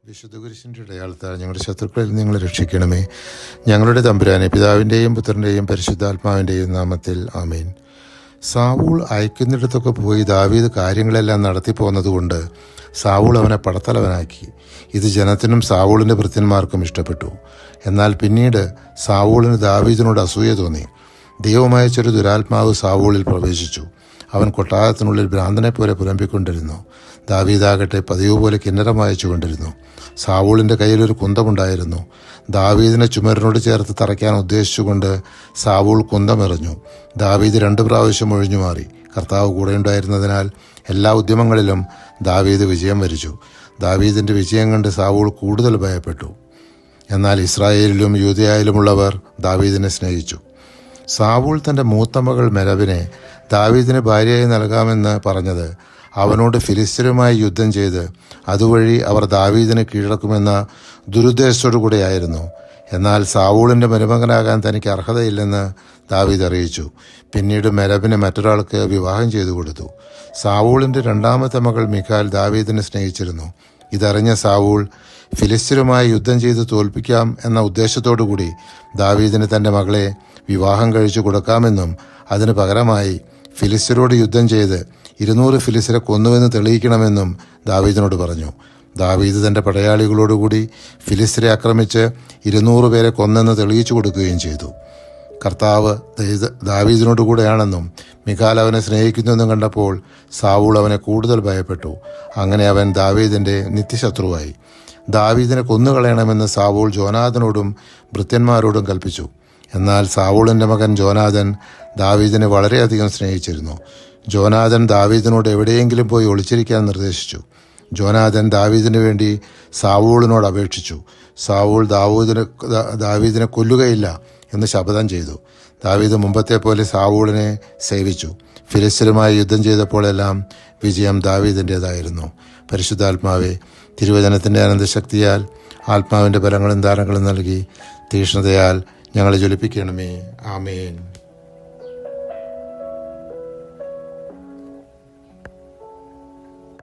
വിശുദ്ധ കുരിശിൻ്റെ ഇടയാളത്താൽ ഞങ്ങളുടെ ശത്രുക്കളിൽ നിന്ന് ഞങ്ങളെ രക്ഷിക്കണമേ. ഞങ്ങളുടെ തമ്പുരാനെ, പിതാവിൻ്റെയും പുത്രൻ്റെയും പരിശുദ്ധാത്മാവിൻ്റെയും നാമത്തിൽ ആമേൻ. സാവൂൾ അയക്കുന്നിടത്തൊക്കെ പോയി ദാവീദ് കാര്യങ്ങളെല്ലാം നടത്തിപ്പോന്നതുകൊണ്ട് സാവൂൾ അവനെ പടത്തലവനാക്കി. ഇത് ജനത്തിനും സാവൂളിൻ്റെ ഭൃത്യന്മാർക്കും ഇഷ്ടപ്പെട്ടു. എന്നാൽ പിന്നീട് സാവൂളിന് ദാവീദിനോട് അസൂയ തോന്നി. ദൈവമയച്ചൊരു ദുരാത്മാവ് സാവൂളിൽ പ്രവേശിച്ചു. അവൻ കൊട്ടാരത്തിനുള്ളിൽ ഭ്രാന്തനെ പോലെ പുലമ്പിക്കൊണ്ടിരുന്നു. ദാവീദാകട്ടെ പതിവ് പോലെ കിന്നരം വായിച്ചുകൊണ്ടിരുന്നു. സാവൂളിൻ്റെ കയ്യിലൊരു കുന്തമുണ്ടായിരുന്നു. ദാവീദിനെ ചുമരിനോട് ചേർത്ത് തറയ്ക്കാൻ ഉദ്ദേശിച്ചുകൊണ്ട് സാവൂൾ കുന്തമെറിഞ്ഞു. ദാവീദ് 2 പ്രാവശ്യം ഒഴിഞ്ഞു മാറി. കർത്താവ് കൂടെയുണ്ടായിരുന്നതിനാൽ എല്ലാ ഉദ്യമങ്ങളിലും ദാവീദ് വിജയം വരിച്ചു. ദാവീദിൻ്റെ വിജയം കണ്ട് സാവൂൾ കൂടുതൽ ഭയപ്പെട്ടു. എന്നാൽ ഇസ്രായേലിലും യൂദയായിലുമുള്ളവർ ദാവീദിനെ സ്നേഹിച്ചു. സാവൂൾ തൻ്റെ മൂത്ത മകൾ മെരബിനെ ദാവീദിന് ഭാര്യയായി നൽകാമെന്ന് പറഞ്ഞത് അവനോട് ഫിലിസ്ത്യരുമായി യുദ്ധം ചെയ്ത് അതുവഴി അവർ ദാവീദിനെ കീഴടക്കുമെന്ന ദുരുദ്ദേശത്തോടു കൂടെയായിരുന്നു. എന്നാൽ സാവൂളിൻ്റെ മരുമകനാകാൻ തനിക്ക് അർഹതയില്ലെന്ന് ദാവീദ് അറിയിച്ചു. പിന്നീട് മെരബിനെ മറ്റൊരാൾക്ക് വിവാഹം ചെയ്തു കൊടുത്തു. സാവൂളിൻ്റെ 2ാമത്തെ മകൾ മിഖാൽ ദാവീദിനെ സ്നേഹിച്ചിരുന്നു. ഇതറിഞ്ഞ സാവൂൾ ഫിലിസ്ത്യരുമായി യുദ്ധം ചെയ്ത് തോൽപ്പിക്കാം എന്ന ഉദ്ദേശത്തോടു കൂടി ദാവീദിന് തൻ്റെ മകളെ വിവാഹം കഴിച്ചു കൊടുക്കാമെന്നും അതിന് പകരമായി ഫിലിസ്ത്യരോട് യുദ്ധം ചെയ്ത് 200 ഫിലിസ്ത്യരെ കൊന്നുവെന്ന് തെളിയിക്കണമെന്നും ദാവീദിനോട് പറഞ്ഞു. ദാവീദ് തൻ്റെ പടയാളികളോടുകൂടി ഫിലിസ്ത്യരെ ആക്രമിച്ച് 200 പേരെ കൊന്നെന്ന് തെളിയിച്ചു കൊടുക്കുകയും ചെയ്തു. കർത്താവ് ദാവീദിനോട് കൂടെയാണെന്നും മിഖാൽ അവനെ സ്നേഹിക്കുന്നുവെന്നും കണ്ടപ്പോൾ സാവൂൾ അവനെ കൂടുതൽ ഭയപ്പെട്ടു. അങ്ങനെ അവൻ ദാവീദിൻ്റെ നിത്യശത്രുവായി. ദാവീദിനെ കൊന്നുകളയണമെന്ന് സാവൂൾ ജോനാഥനോടും ഭൃത്യന്മാരോടും കൽപ്പിച്ചു. എന്നാൽ സാവൂളിൻ്റെ മകൻ ജോനാഥൻ ദാവീദിനെ വളരെയധികം സ്നേഹിച്ചിരുന്നു. ജോനാഥൻ ദാവീദിനോട് എവിടെയെങ്കിലും പോയി ഒളിച്ചിരിക്കാൻ നിർദ്ദേശിച്ചു. ജോനാഥൻ ദാവീദിന് വേണ്ടി സാവൂളിനോട് അപേക്ഷിച്ചു. സാവൂൾ ദാവീദിനെ കൊല്ലുകയില്ല എന്ന് ശപഥം ചെയ്തു. ദാവീദ് മുമ്പത്തെ പോലെ സാവൂളിനെ സേവിച്ചു. ഫിലിസ്ത്യരുമായി യുദ്ധം ചെയ്തപ്പോഴെല്ലാം വിജയം ദാവീദിൻ്റേതായിരുന്നു. പരിശുദ്ധാത്മാവെ, തിരുവചനത്തിൻ്റെ അനന്തശക്തിയാൽ ആത്മാവിൻ്റെ ബലങ്ങളും ദാനങ്ങളും നൽകി തീക്ഷ്ണതയാൽ ഞങ്ങളെ ജ്വലിപ്പിക്കണമേ. ആമേൻ.